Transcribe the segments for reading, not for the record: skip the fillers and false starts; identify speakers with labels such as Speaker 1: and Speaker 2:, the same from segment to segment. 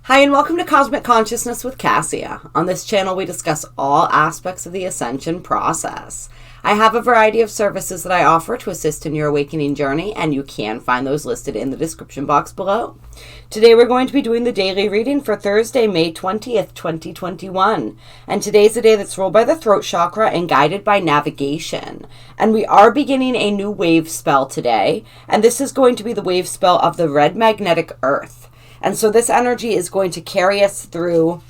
Speaker 1: Hi, and welcome to Cosmic Consciousness with Kassia. On this channel, we discuss all aspects of the Ascension process. I have a variety of services that I offer to assist in your awakening journey, and you can find those listed in the description box below. Today, we're going to be doing the daily reading for Thursday, May 20th, 2021. And today's the day that's ruled by the throat chakra and guided by navigation. And we are beginning a new wave spell today, and this is going to be the wave spell of the red magnetic earth. And so this energy is going to carry us through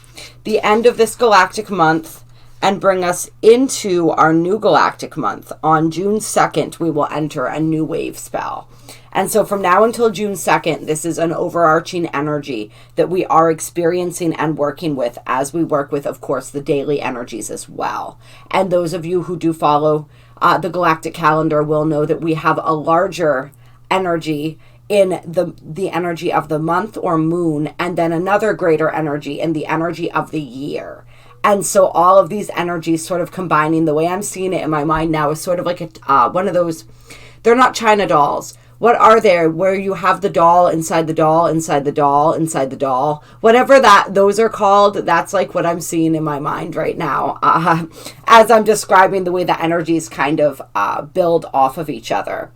Speaker 1: the end of this galactic month and bring us into our new galactic month. On June 2nd, we will enter a new wave spell. And so from now until June 2nd, this is an overarching energy that we are experiencing and working with as we work with, of course, the daily energies as well. And those of you who do follow the galactic calendar will know that we have a larger energy in the energy of the month or moon, and then another greater energy in the energy of the year. And so all of these energies sort of combining, the way I'm seeing it in my mind now is sort of like one of those, they're not China dolls. What are they? Where you have the doll inside the doll, inside the doll, inside the doll. Whatever those are called, that's like what I'm seeing in my mind right now. As I'm describing the way the energies kind of build off of each other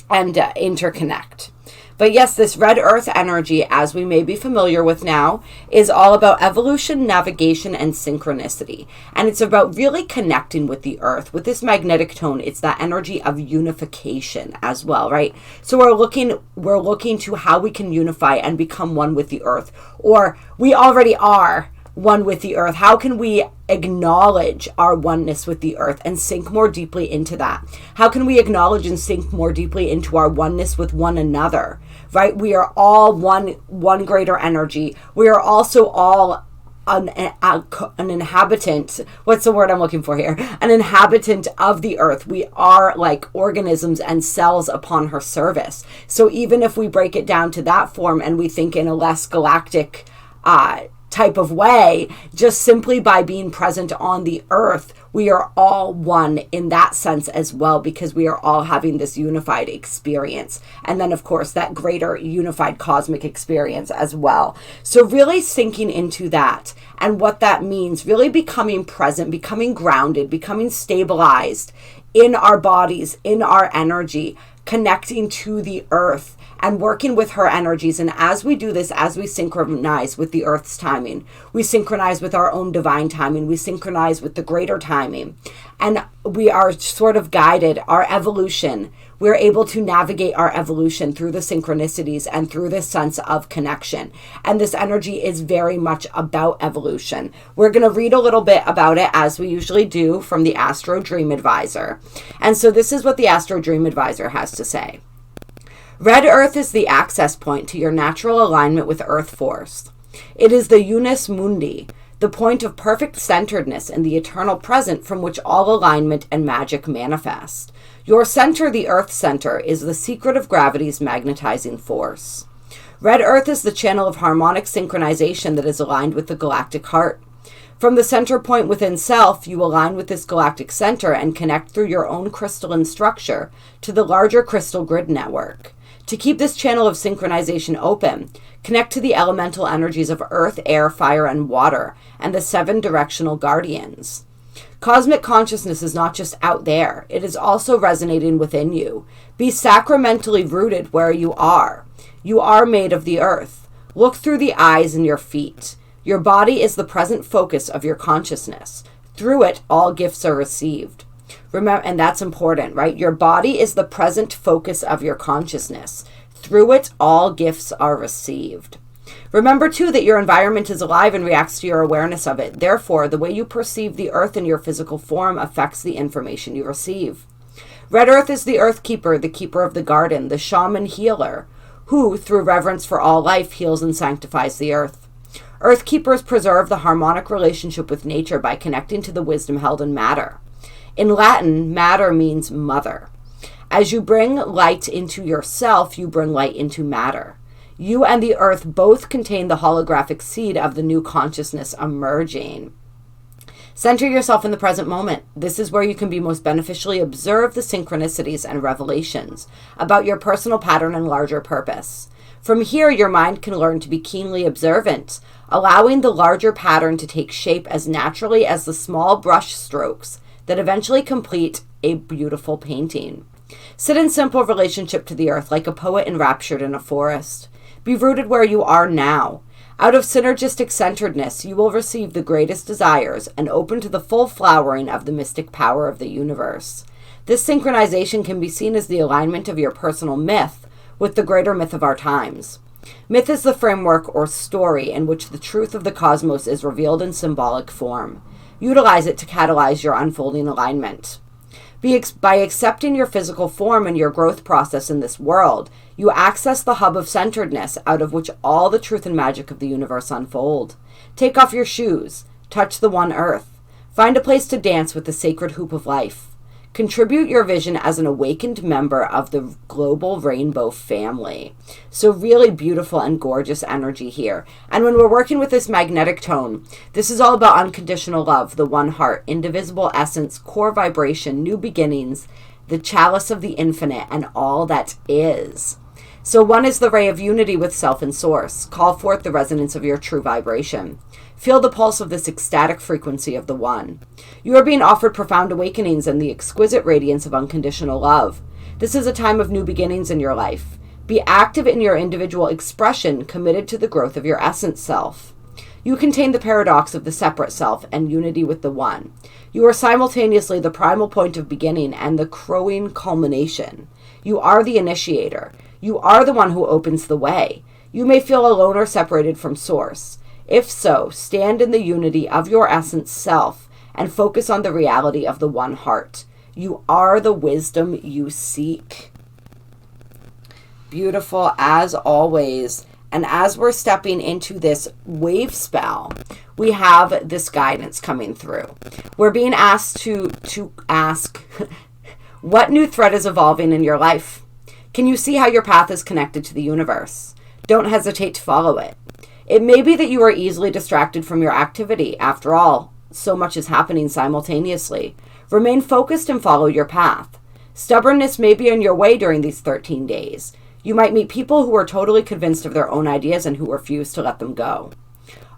Speaker 1: and interconnect. But yes, this red earth energy, as we may be familiar with now, is all about evolution, navigation, and synchronicity. And it's about really connecting with the earth. With this magnetic tone, it's that energy of unification as well, right? So we're looking to how we can unify and become one with the earth. Or we already are one with the earth. How can we acknowledge our oneness with the earth and sink more deeply into that? How can we acknowledge and sink more deeply into our oneness with one another, right? We are all one greater energy. We are also all an inhabitant. What's the word I'm looking for here? An inhabitant of the earth. We are like organisms and cells upon her service. So even if we break it down to that form and we think in a less galactic type of way, just simply by being present on the earth, we are all one in that sense as well, because we are all having this unified experience. And then of course that greater unified cosmic experience as well. So really sinking into that and what that means, really becoming present, becoming grounded, becoming stabilized in our bodies, in our energy, connecting to the earth and working with her energies. And as we do this, as we synchronize with the earth's timing, we synchronize with our own divine timing, we synchronize with the greater timing, and we are sort of guided, our evolution, we're able to navigate our evolution through the synchronicities and through this sense of connection. And this energy is very much about evolution. We're going to read a little bit about it, as we usually do, from the Astro Dream Advisor. And so this is what the Astro Dream Advisor has to say. Red Earth is the access point to your natural alignment with Earth Force. It is the unus mundi, the point of perfect centeredness in the eternal present from which all alignment and magic manifest. Your center, the Earth Center, is the secret of gravity's magnetizing force. Red Earth is the channel of harmonic synchronization that is aligned with the galactic heart. From the center point within self, you align with this galactic center and connect through your own crystalline structure to the larger crystal grid network. To keep this channel of synchronization open, connect to the elemental energies of earth, air, fire, and water, and the 7 directional guardians. Cosmic consciousness is not just out there, it is also resonating within you. Be sacramentally rooted where you are. You are made of the earth. Look through the eyes in your feet. Your body is the present focus of your consciousness. Through it, all gifts are received. Remember, and that's important, right? Your body is the present focus of your consciousness. Through it, all gifts are received. Remember, too, that your environment is alive and reacts to your awareness of it. Therefore, the way you perceive the earth in your physical form affects the information you receive. Red Earth is the earth keeper, the keeper of the garden, the shaman healer, who, through reverence for all life, heals and sanctifies the earth. Earth keepers preserve the harmonic relationship with nature by connecting to the wisdom held in matter. In Latin, matter means mother. As you bring light into yourself, you bring light into matter. You and the earth both contain the holographic seed of the new consciousness emerging. Center yourself in the present moment. This is where you can be most beneficially observe the synchronicities and revelations about your personal pattern and larger purpose. From here, your mind can learn to be keenly observant, allowing the larger pattern to take shape as naturally as the small brush strokes that eventually complete a beautiful painting. Sit in simple relationship to the earth like a poet enraptured in a forest. Be rooted where you are now. Out of synergistic centeredness, you will receive the greatest desires and open to the full flowering of the mystic power of the universe. This synchronization can be seen as the alignment of your personal myth with the greater myth of our times. Myth is the framework or story in which the truth of the cosmos is revealed in symbolic form. Utilize it to catalyze your unfolding alignment. By accepting your physical form and your growth process in this world, you access the hub of centeredness out of which all the truth and magic of the universe unfold. Take off your shoes. Touch the one earth. Find a place to dance with the sacred hoop of life. Contribute your vision as an awakened member of the global rainbow family. So really beautiful and gorgeous energy here. And when we're working with this magnetic tone, this is all about unconditional love, the one heart, indivisible essence, core vibration, new beginnings, the chalice of the infinite, and all that is. So one is the ray of unity with self and source. Call forth the resonance of your true vibration. Feel the pulse of this ecstatic frequency of the one. You are being offered profound awakenings and the exquisite radiance of unconditional love. This is a time of new beginnings in your life. Be active in your individual expression, committed to the growth of your essence self. You contain the paradox of the separate self and unity with the one. You are simultaneously the primal point of beginning and the crowing culmination. You are the initiator. You are the one who opens the way. You may feel alone or separated from source. If so, stand in the unity of your essence self and focus on the reality of the one heart. You are the wisdom you seek. Beautiful as always. And as we're stepping into this wave spell, we have this guidance coming through. We're being asked to ask, what new thread is evolving in your life? Can you see how your path is connected to the universe? Don't hesitate to follow it. It may be that you are easily distracted from your activity. After all, so much is happening simultaneously. Remain focused and follow your path. Stubbornness may be in your way during these 13 days. You might meet people who are totally convinced of their own ideas and who refuse to let them go.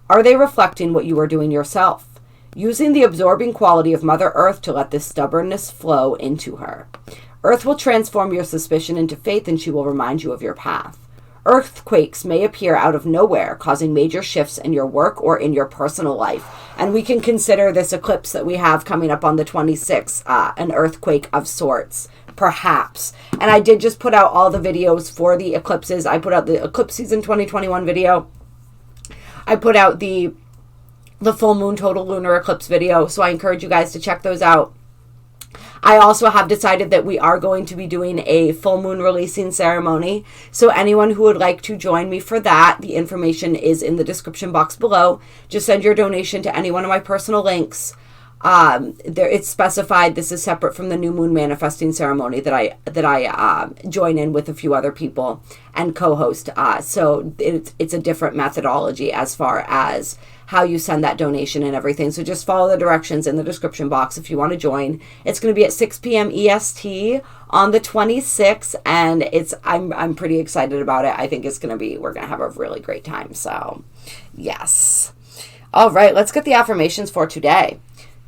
Speaker 1: Are they reflecting what you are doing yourself? Using the absorbing quality of Mother Earth to let this stubbornness flow into her. Earth will transform your suspicion into faith and she will remind you of your path. Earthquakes may appear out of nowhere, causing major shifts in your work or in your personal life. And we can consider this eclipse that we have coming up on the 26th an earthquake of sorts, perhaps. And I did just put out all the videos for the eclipses. I put out the eclipse season 2021 video. I put out the full moon total lunar eclipse video. So I encourage you guys to check those out. I also have decided that we are going to be doing a full moon releasing ceremony. So anyone who would like to join me for that, the information is in the description box below. Just send your donation to any one of my personal links. It's specified this is separate from the new moon manifesting ceremony that I join in with a few other people and co-host. So it's a different methodology as far as how you send that donation and everything. So just follow the directions in the description box if you want to join. It's going to be at 6 p.m. EST on the 26th, and I'm pretty excited about it. I think we're going to have a really great time. So, yes. All right, let's get the affirmations for today.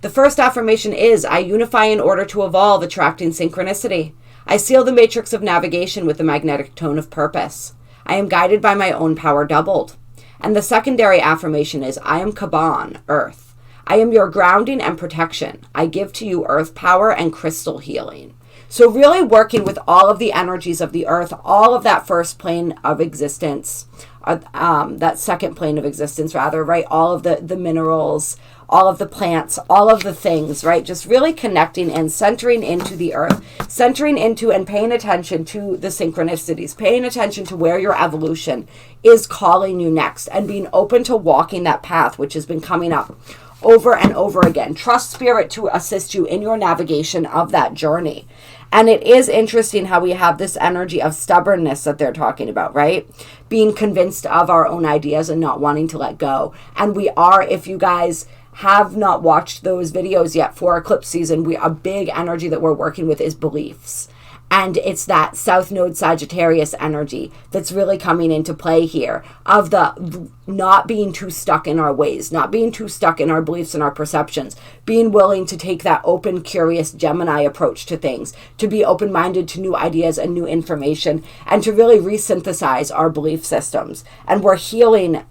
Speaker 1: The first affirmation is, I unify in order to evolve, attracting synchronicity. I seal the matrix of navigation with the magnetic tone of purpose. I am guided by my own power doubled. And the secondary affirmation is, I am Kaban, Earth. I am your grounding and protection. I give to you earth power and crystal healing. So really working with all of the energies of the earth, all of that first plane of existence, that second plane of existence rather, right? All of the minerals, all of the plants, all of the things, right? Just really connecting and centering into the earth, centering into and paying attention to the synchronicities, paying attention to where your evolution is calling you next and being open to walking that path, which has been coming up over and over again. Trust spirit to assist you in your navigation of that journey. And it is interesting how we have this energy of stubbornness that they're talking about, right? Being convinced of our own ideas and not wanting to let go. And we are, if you guys have not watched those videos yet for eclipse season, a big energy that we're working with is beliefs. And it's that South Node Sagittarius energy that's really coming into play here, of the not being too stuck in our ways, not being too stuck in our beliefs and our perceptions, being willing to take that open, curious Gemini approach to things, to be open-minded to new ideas and new information, and to really resynthesize our belief systems. And we're healing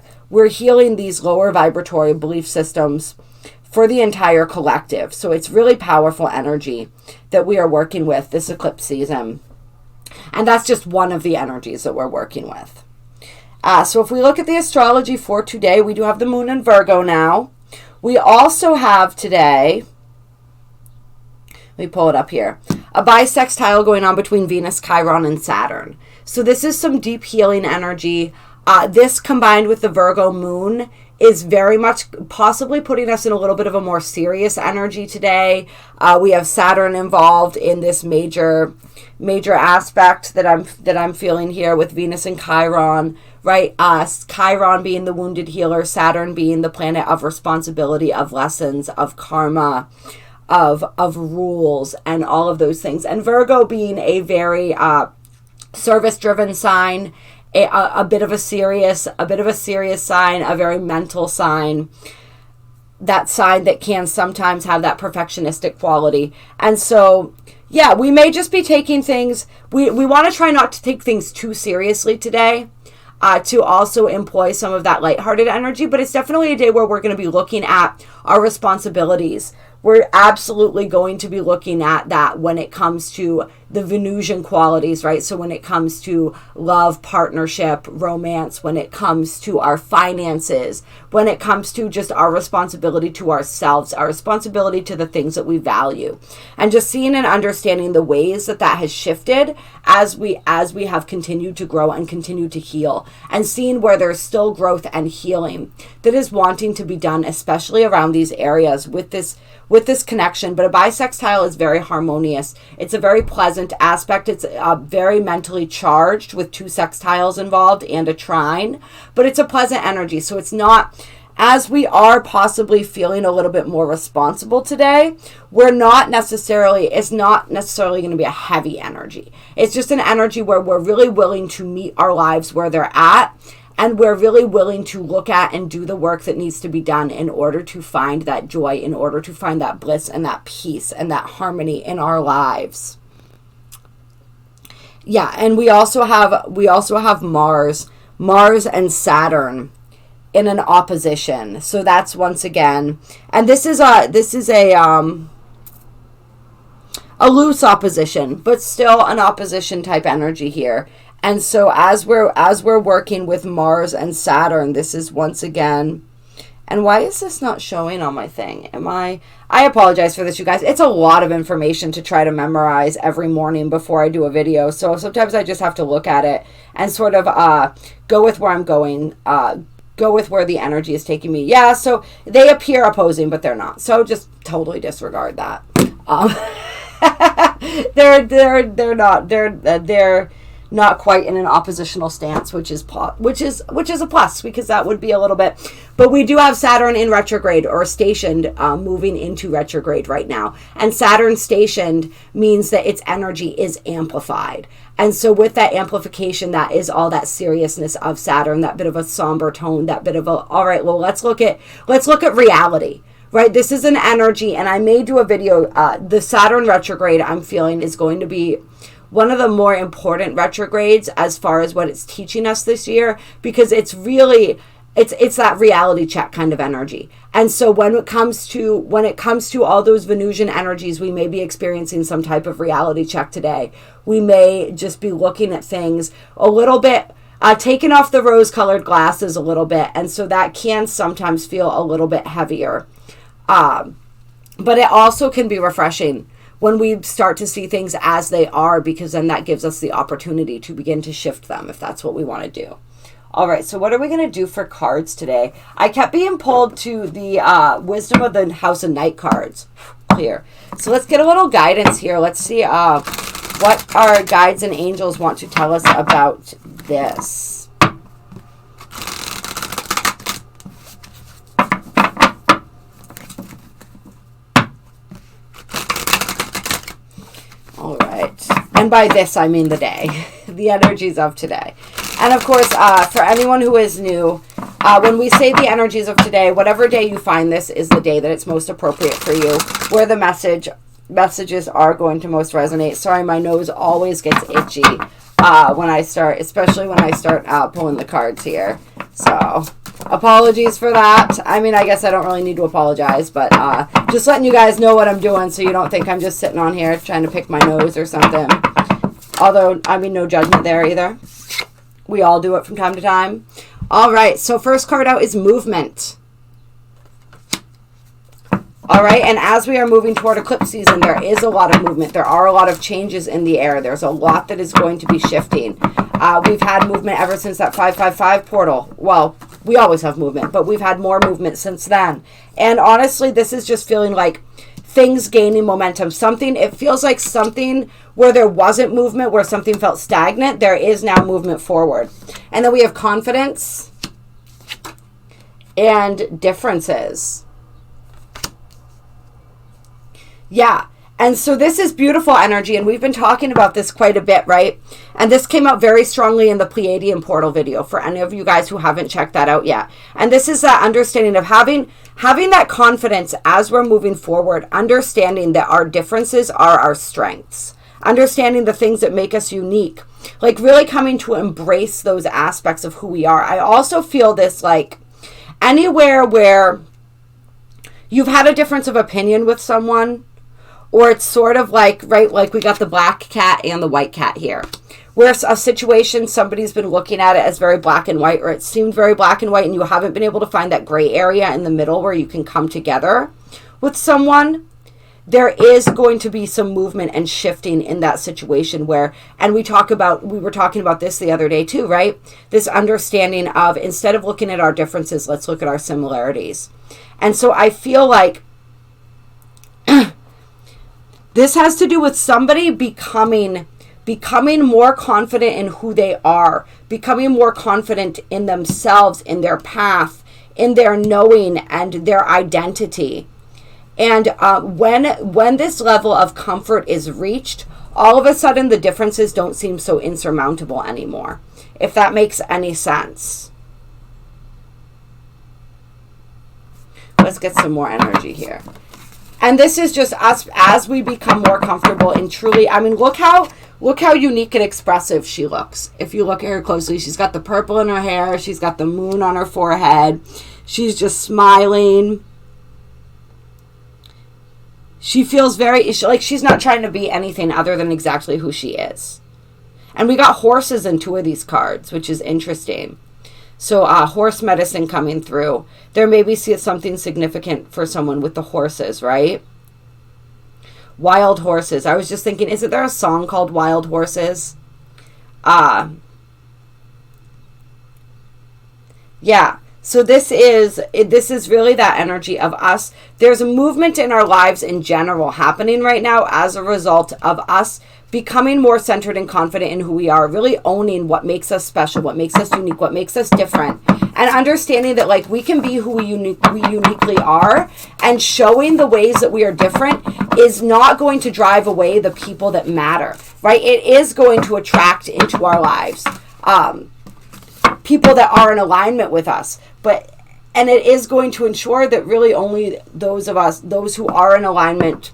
Speaker 1: these lower vibratory belief systems for the entire collective. So it's really powerful energy that we are working with this eclipse season. And that's just one of the energies that we're working with. So if we look at the astrology for today, we do have the moon in Virgo now. We also have today, let me pull it up here, a bisextile going on between Venus, Chiron, and Saturn. So this is some deep healing energy. This combined with the Virgo moon is very much possibly putting us in a little bit of a more serious energy today. We have Saturn involved in this major aspect that I'm feeling here with Venus and Chiron, right? Chiron being the wounded healer, Saturn being the planet of responsibility, of lessons, of karma, of rules, and all of those things. And Virgo being a very service-driven sign, a bit of a serious sign, a very mental sign, that sign that can sometimes have that perfectionistic quality. And so, yeah, we may just be taking things, we want to try not to take things too seriously today, to also employ some of that lighthearted energy, but it's definitely a day where we're going to be looking at our responsibilities. We're absolutely going to be looking at that when it comes to the Venusian qualities, right? So when it comes to love, partnership, romance, when it comes to our finances, when it comes to just our responsibility to ourselves, our responsibility to the things that we value, and just seeing and understanding the ways that has shifted as we have continued to grow and continue to heal, and seeing where there's still growth and healing that is wanting to be done, especially around these areas with this connection. But a bisextile is very harmonious. It's a very pleasant aspect. It's very mentally charged with two sextiles involved and a trine, but it's a pleasant energy. So it's not, as we are possibly feeling a little bit more responsible today, it's not necessarily going to be a heavy energy. It's just an energy where we're really willing to meet our lives where they're at, and we're really willing to look at and do the work that needs to be done in order to find that joy, in order to find that bliss and that peace and that harmony in our lives. Yeah, and we also have Mars and Saturn in an opposition. So that's once again, and this is a loose opposition, but still an opposition type energy here. And so as we're working with Mars and Saturn, this is once again, and why is this not showing on my thing? I apologize for this, you guys. It's a lot of information to try to memorize every morning before I do a video. So sometimes I just have to look at it and sort of go with where I'm going, go with where the energy is taking me. Yeah, so they appear opposing, but they're not. So just totally disregard that. They're not quite in an oppositional stance, which is a plus, because that would be a little bit. But we do have Saturn in retrograde, or stationed, moving into retrograde right now. And Saturn stationed means that its energy is amplified. And so with that amplification, that is all that seriousness of Saturn, that bit of a somber tone, that bit of a, all right, well, let's look at reality. Right, this is an energy, and I may do a video. The Saturn retrograde I'm feeling is going to be one of the more important retrogrades as far as what it's teaching us this year, because it's really, it's that reality check kind of energy. And so when it comes to all those Venusian energies, we may be experiencing some type of reality check today. We may just be looking at things a little bit, taking off the rose-colored glasses a little bit, and so that can sometimes feel a little bit heavier. But it also can be refreshing when we start to see things as they are, because then that gives us the opportunity to begin to shift them if that's what we want to do. All right, so what are we going to do for cards today? I kept being pulled to the Wisdom of the House of Night cards here. So let's get a little guidance here. Let's see what our guides and angels want to tell us about this. All right. And by this, I mean the day, the energies of today. And of course, for anyone who is new, when we say the energies of today, whatever day you find this is the day that it's most appropriate for you, where the messages are going to most resonate. Sorry, my nose always gets itchy when I start, especially when I start pulling the cards here. So apologies for that. I mean, I guess I don't really need to apologize, but just letting you guys know what I'm doing so you don't think I'm just sitting on here trying to pick my nose or something. Although, I mean, no judgment there either. We all do it from time to time. All right, so first card out is movement. All right, and as we are moving toward eclipse season, there is a lot of movement. There are a lot of changes in the air. There's a lot that is going to be shifting. We've had movement ever since that 555 portal. Well, we always have movement, but we've had more movement since then. And honestly, this is just feeling like things gaining momentum. It feels like something where there wasn't movement, where something felt stagnant, there is now movement forward. And then we have confidence and differences. Yeah. And so this is beautiful energy, and we've been talking about this quite a bit, right? And this came out very strongly in the Pleiadian portal video for any of you guys who haven't checked that out yet. And this is that understanding of having that confidence as we're moving forward, understanding that our differences are our strengths, understanding the things that make us unique, like really coming to embrace those aspects of who we are. I also feel this like anywhere where you've had a difference of opinion with someone, or it's sort of like, right, like we got the black cat and the white cat here, where a situation, somebody's been looking at it as very black and white, or it seemed very black and white, and you haven't been able to find that gray area in the middle where you can come together with someone. There is going to be some movement and shifting in that situation where, and we were talking about this the other day too, right? This understanding of, instead of looking at our differences, let's look at our similarities. And so I feel like this has to do with somebody becoming more confident in who they are, becoming more confident in themselves, in their path, in their knowing and their identity. And when this level of comfort is reached, all of a sudden the differences don't seem so insurmountable anymore, if that makes any sense. Let's get some more energy here. And this is just us as we become more comfortable in truly, I mean, look how unique and expressive she looks. If you look at her closely, she's got the purple in her hair. She's got the moon on her forehead. She's just smiling. She feels like she's not trying to be anything other than exactly who she is. And we got horses in two of these cards, which is interesting. So horse medicine coming through. There may be something significant for someone with the horses, right? Wild horses. I was just thinking, isn't there a song called Wild Horses? Yeah. So this is really that energy of us. There's a movement in our lives in general happening right now as a result of us becoming more centered and confident in who we are, really owning what makes us special, what makes us unique, what makes us different, and understanding that like we can be who we uniquely are, and showing the ways that we are different is not going to drive away the people that matter, right? It is going to attract into our lives people that are in alignment with us, and it is going to ensure that really only those who are in alignment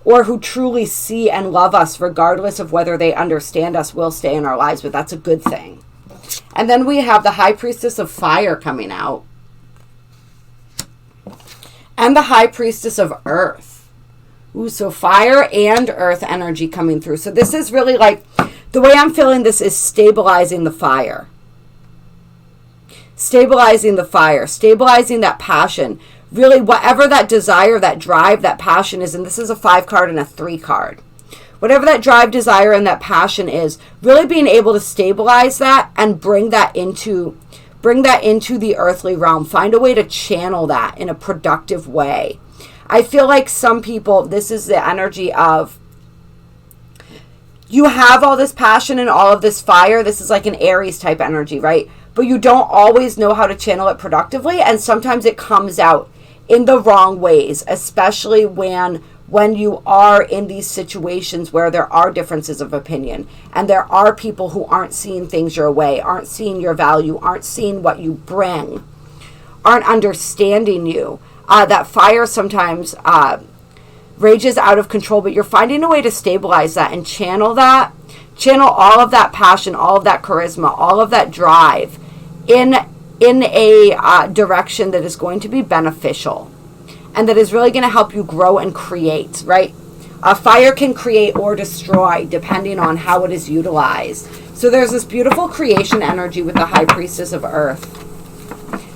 Speaker 1: or who truly see and love us, regardless of whether they understand us, will stay in our lives. But that's a good thing. And then we have the High Priestess of Fire coming out. And the High Priestess of Earth. Ooh, so fire and earth energy coming through. So this is really like, the way I'm feeling this is stabilizing the fire. Stabilizing the fire. Stabilizing that passion. Really, whatever that desire, that drive, that passion is, and this is a 5 card and a 3 card. Whatever that drive, desire, and that passion is, really being able to stabilize that and bring that into the earthly realm. Find a way to channel that in a productive way. I feel like some people, this is the energy of, you have all this passion and all of this fire. This is like an Aries type energy, right? But you don't always know how to channel it productively, and sometimes it comes out in the wrong ways, especially when when you are in these situations where there are differences of opinion and there are people who aren't seeing things your way, aren't seeing your value, aren't seeing what you bring, aren't understanding you. That fire sometimes rages out of control, but you're finding a way to stabilize that and channel all of that passion, all of that charisma, all of that drive in a direction that is going to be beneficial and that is really going to help you grow and create, right? Fire can create or destroy depending on how it is utilized. So there's this beautiful creation energy with the High Priestess of Earth.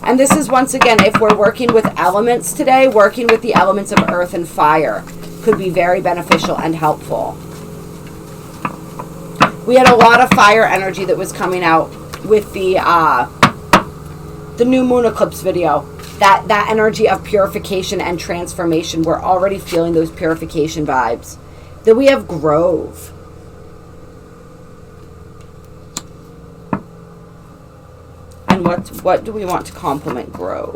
Speaker 1: And this is, once again, if we're working with elements today, working with the elements of earth and fire could be very beneficial and helpful. We had a lot of fire energy that was coming out with the new moon eclipse video. That energy of purification and transformation. We're already feeling those purification vibes. Then we have Grove. And what do we want to complement Grove?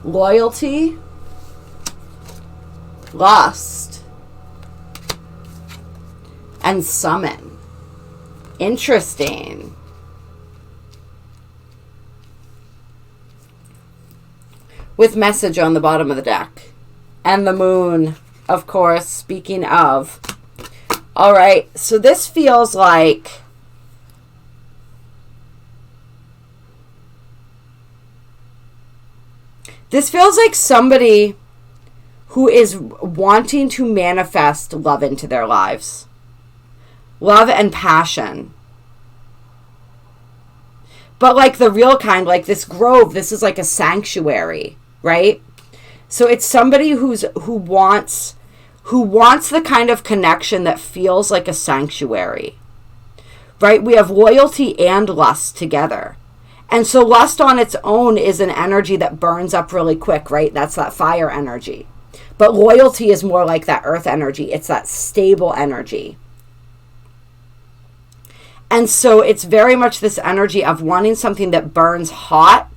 Speaker 1: Loyalty, lust, and summon. Interesting. With message on the bottom of the deck. And the moon, of course, speaking of. All right, so this feels like somebody who is wanting to manifest love into their lives. Love and passion. But like the real kind, like this grove, this is like a sanctuary, right? So it's somebody who wants the kind of connection that feels like a sanctuary, right? We have loyalty and lust together. And so lust on its own is an energy that burns up really quick, right? That's that fire energy. But loyalty is more like that earth energy. It's that stable energy. And so it's very much this energy of wanting something that burns hot,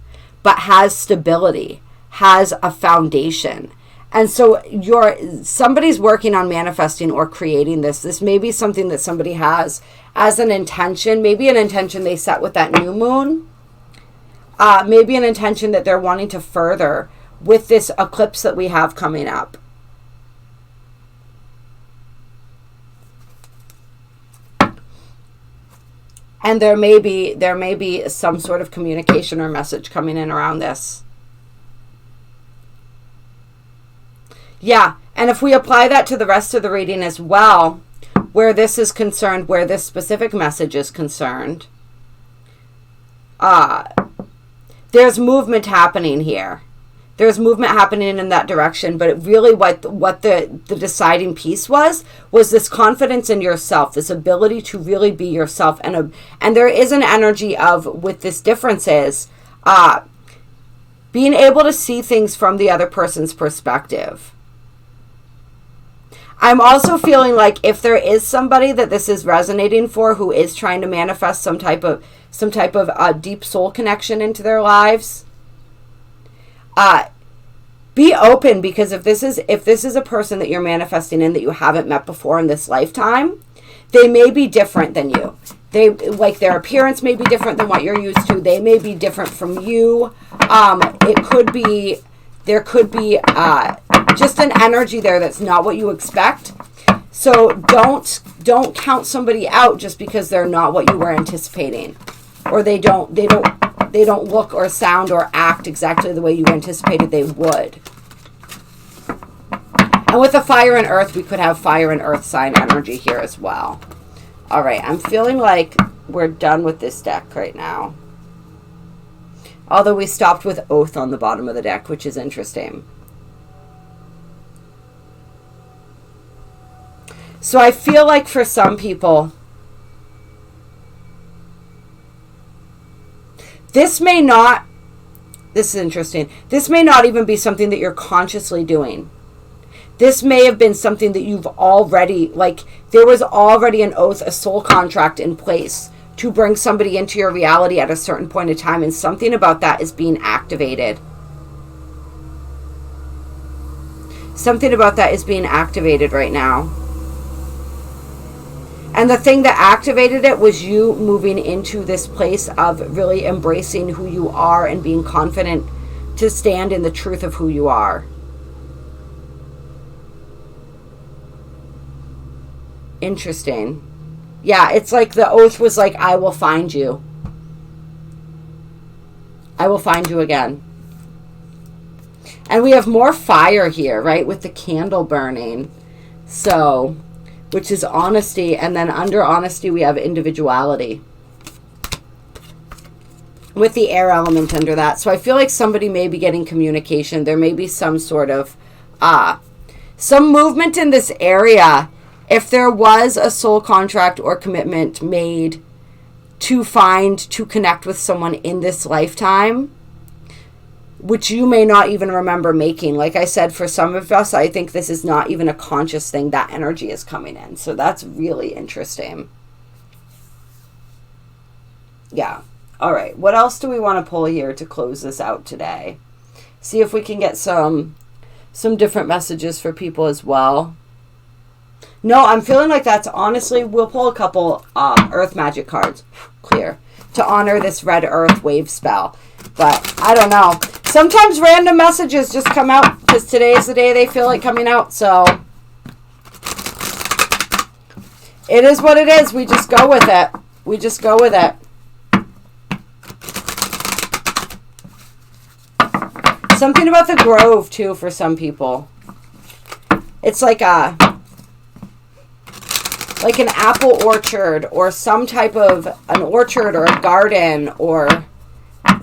Speaker 1: but has stability, has a foundation. And so somebody's working on manifesting or creating this. This may be something that somebody has as an intention, maybe an intention they set with that new moon, maybe an intention that they're wanting to further with this eclipse that we have coming up. And there may be some sort of communication or message coming in around this. Yeah, and if we apply that to the rest of the reading as well, where this is concerned, where this specific message is concerned, there's movement happening here. There's movement happening in that direction, but it really what the deciding piece was this confidence in yourself, this ability to really be yourself. And there is an energy of, with this difference is, being able to see things from the other person's perspective. I'm also feeling like if there is somebody that this is resonating for, who is trying to manifest some type of deep soul connection into their lives, be open, because if this is a person that you're manifesting in that you haven't met before in this lifetime, they may be different than you. Their appearance may be different than what you're used to. They may be different from you. There could be just an energy there that's not what you expect. So don't count somebody out just because they're not what you were anticipating, or they don't look or sound or act exactly the way you anticipated they would. And with the fire and earth, we could have fire and earth sign energy here as well. All right, I'm feeling like we're done with this deck right now. Although we stopped with oath on the bottom of the deck, which is interesting. So I feel like for some people, this is interesting. This may not even be something that you're consciously doing. This may have been something that you've already, there was already an oath, a soul contract in place to bring somebody into your reality at a certain point in time, and something about that is being activated. Something about that is being activated right now. And the thing that activated it was you moving into this place of really embracing who you are and being confident to stand in the truth of who you are. Interesting. Yeah, it's like the oath was like, I will find you. I will find you again. And we have more fire here, right? With the candle burning. So, which is honesty. And then under honesty, we have individuality. With the air element under that. So I feel like somebody may be getting communication. There may be some sort of, some movement in this area. If there was a soul contract or commitment made to connect with someone in this lifetime, which you may not even remember making. Like I said, for some of us, I think this is not even a conscious thing. That energy is coming in. So that's really interesting. Yeah. All right. What else do we want to pull here to close this out today? See if we can get some different messages for people as well. No, I'm feeling like that's honestly, we'll pull a couple Earth Magic cards, clear, to honor this red Earth wave spell. But I don't know. Sometimes random messages just come out because today is the day they feel like coming out. So it is what it is. We just go with it. We just go with it. Something about the grove too for some people. It's like an apple orchard or some type of an orchard or a garden or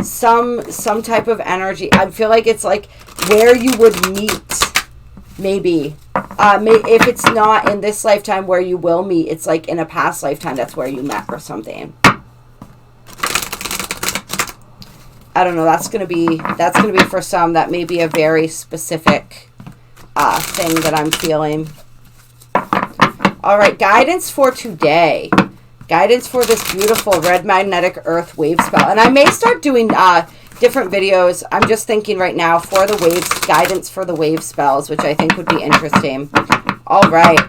Speaker 1: some type of energy. I feel like it's like where you would meet, maybe. If it's not in this lifetime where you will meet, it's like in a past lifetime that's where you met or something. I don't know. That's gonna be for some. That may be a very specific thing that I'm feeling. All right, guidance for today. Guidance for this beautiful red magnetic earth wave spell. And I may start doing different videos. I'm just thinking right now for the waves, guidance for the wave spells, which I think would be interesting. All right.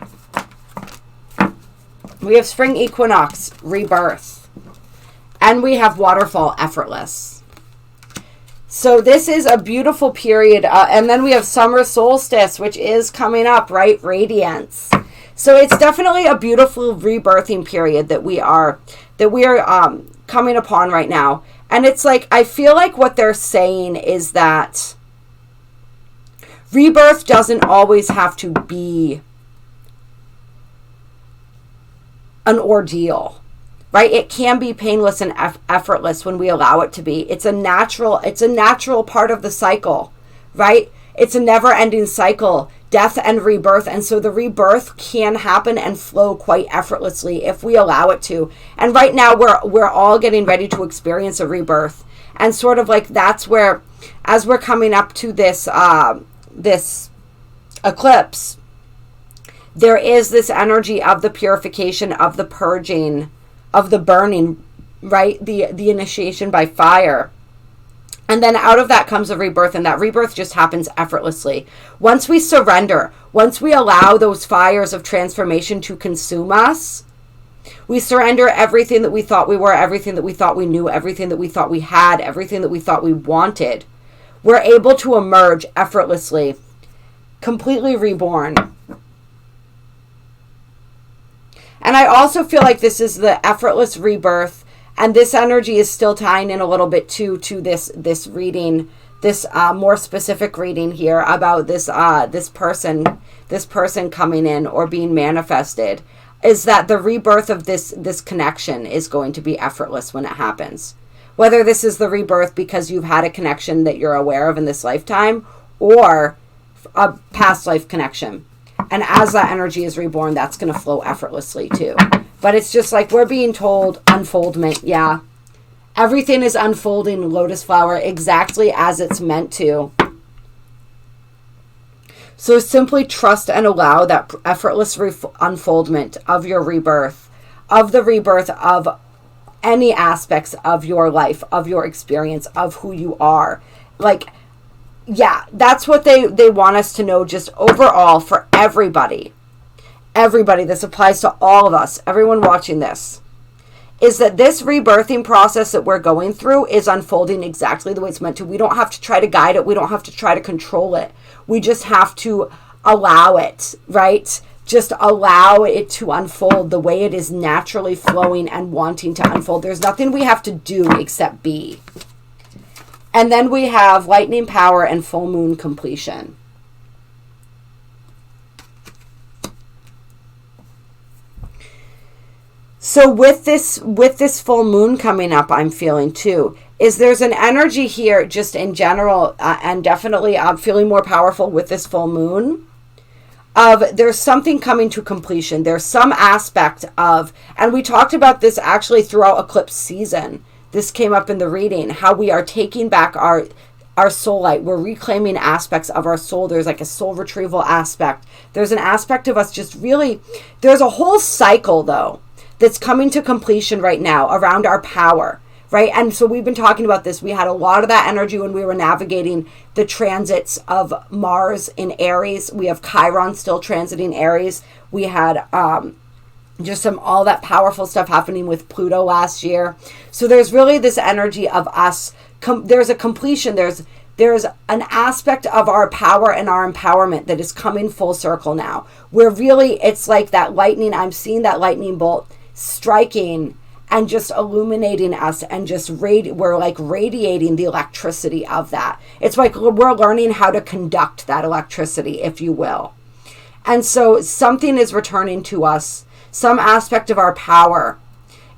Speaker 1: We have spring equinox, rebirth. And we have waterfall, effortless. So this is a beautiful period. And then we have summer solstice, which is coming up, right? Radiance. So it's definitely a beautiful rebirthing period that we are coming upon right now. And it's like, I feel like what they're saying is that rebirth doesn't always have to be an ordeal, right? It can be painless and effortless when we allow it to be. It's a natural part of the cycle, right? It's a never-ending cycle, death and rebirth. And so the rebirth can happen and flow quite effortlessly if we allow it to. And right now we're all getting ready to experience a rebirth. And sort of like that's where, as we're coming up to this this eclipse, there is this energy of the purification, of the purging, of the burning, right? The initiation by fire. And then out of that comes a rebirth, and that rebirth just happens effortlessly. Once we surrender, once we allow those fires of transformation to consume us, we surrender everything that we thought we were, everything that we thought we knew, everything that we thought we had, everything that we thought we wanted. We're able to emerge effortlessly, completely reborn. And I also feel like this is the effortless rebirth. And this energy is still tying in a little bit to this reading, this more specific reading here about this person coming in or being manifested, is that the rebirth of this connection is going to be effortless when it happens. Whether this is the rebirth because you've had a connection that you're aware of in this lifetime or a past life connection. And as that energy is reborn, that's going to flow effortlessly too. But it's just like we're being told unfoldment. Yeah. Everything is unfolding, lotus flower, exactly as it's meant to. So simply trust and allow that effortless unfoldment of your rebirth, of the rebirth of any aspects of your life, of your experience, of who you are. Like, yeah, that's what they want us to know, just overall for everybody. Everybody, this applies to all of us, everyone watching this, is that this rebirthing process that we're going through is unfolding exactly the way it's meant to. We don't have to try to guide it. We don't have to try to control it. We just have to allow it, right? Just allow it to unfold the way it is naturally flowing and wanting to unfold. There's nothing we have to do except be. And then we have lightning power and full moon completion. So with this full moon coming up, I'm feeling too, is there's an energy here just in general, and definitely I'm feeling more powerful with this full moon, of there's something coming to completion. There's some aspect of, and we talked about this actually throughout eclipse season. This came up in the reading, how we are taking back our soul light. We're reclaiming aspects of our soul. There's like a soul retrieval aspect. There's an aspect of us just really, there's a whole cycle though that's coming to completion right now around our power, right? And so we've been talking about this. We had a lot of that energy when we were navigating the transits of Mars in Aries. We have Chiron still transiting Aries. We had just all that powerful stuff happening with Pluto last year. So there's really this energy of us. There's a completion. There's an aspect of our power and our empowerment that is coming full circle now. Where really it's like that lightning. I'm seeing that lightning bolt striking and just illuminating us, and just we're like radiating the electricity of that. It's like we're learning how to conduct that electricity, if you will. And so something is returning to us. Some aspect of our power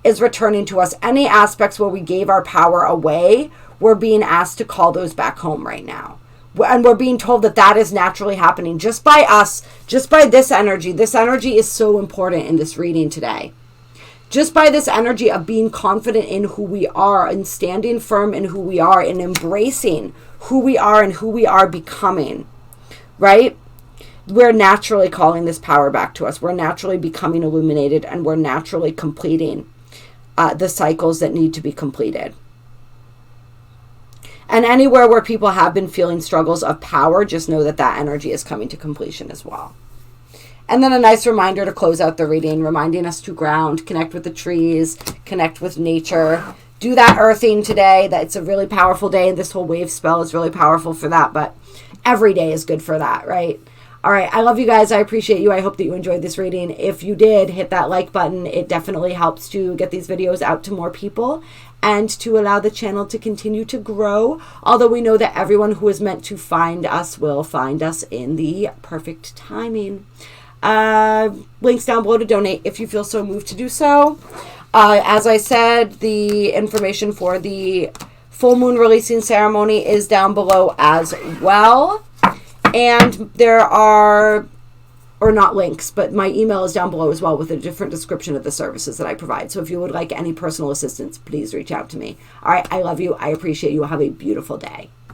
Speaker 1: is returning to us. Any aspects where we gave our power away, we're being asked to call those back home right now. And we're being told that that is naturally happening just by us, just by this energy. This energy is so important in this reading today. Just by this energy of being confident in who we are and standing firm in who we are and embracing who we are and who we are becoming, right? We're naturally calling this power back to us. We're naturally becoming illuminated, and we're naturally completing the cycles that need to be completed. And anywhere where people have been feeling struggles of power, just know that that energy is coming to completion as well. And then a nice reminder to close out the reading, reminding us to ground, connect with the trees, connect with nature. Do that earthing today. It's a really powerful day, and this whole wave spell is really powerful for that, but every day is good for that, right? All right, I love you guys. I appreciate you. I hope that you enjoyed this reading. If you did, hit that like button. It definitely helps to get these videos out to more people and to allow the channel to continue to grow. Although we know that everyone who is meant to find us will find us in the perfect timing. Links down below to donate if you feel so moved to do so. As I said, the information for the full moon releasing ceremony is down below as well. And there are, or not links, but my email is down below as well with a different description of the services that I provide. So if you would like any personal assistance, please reach out to me. All right, I love you. I appreciate you. Have a beautiful day.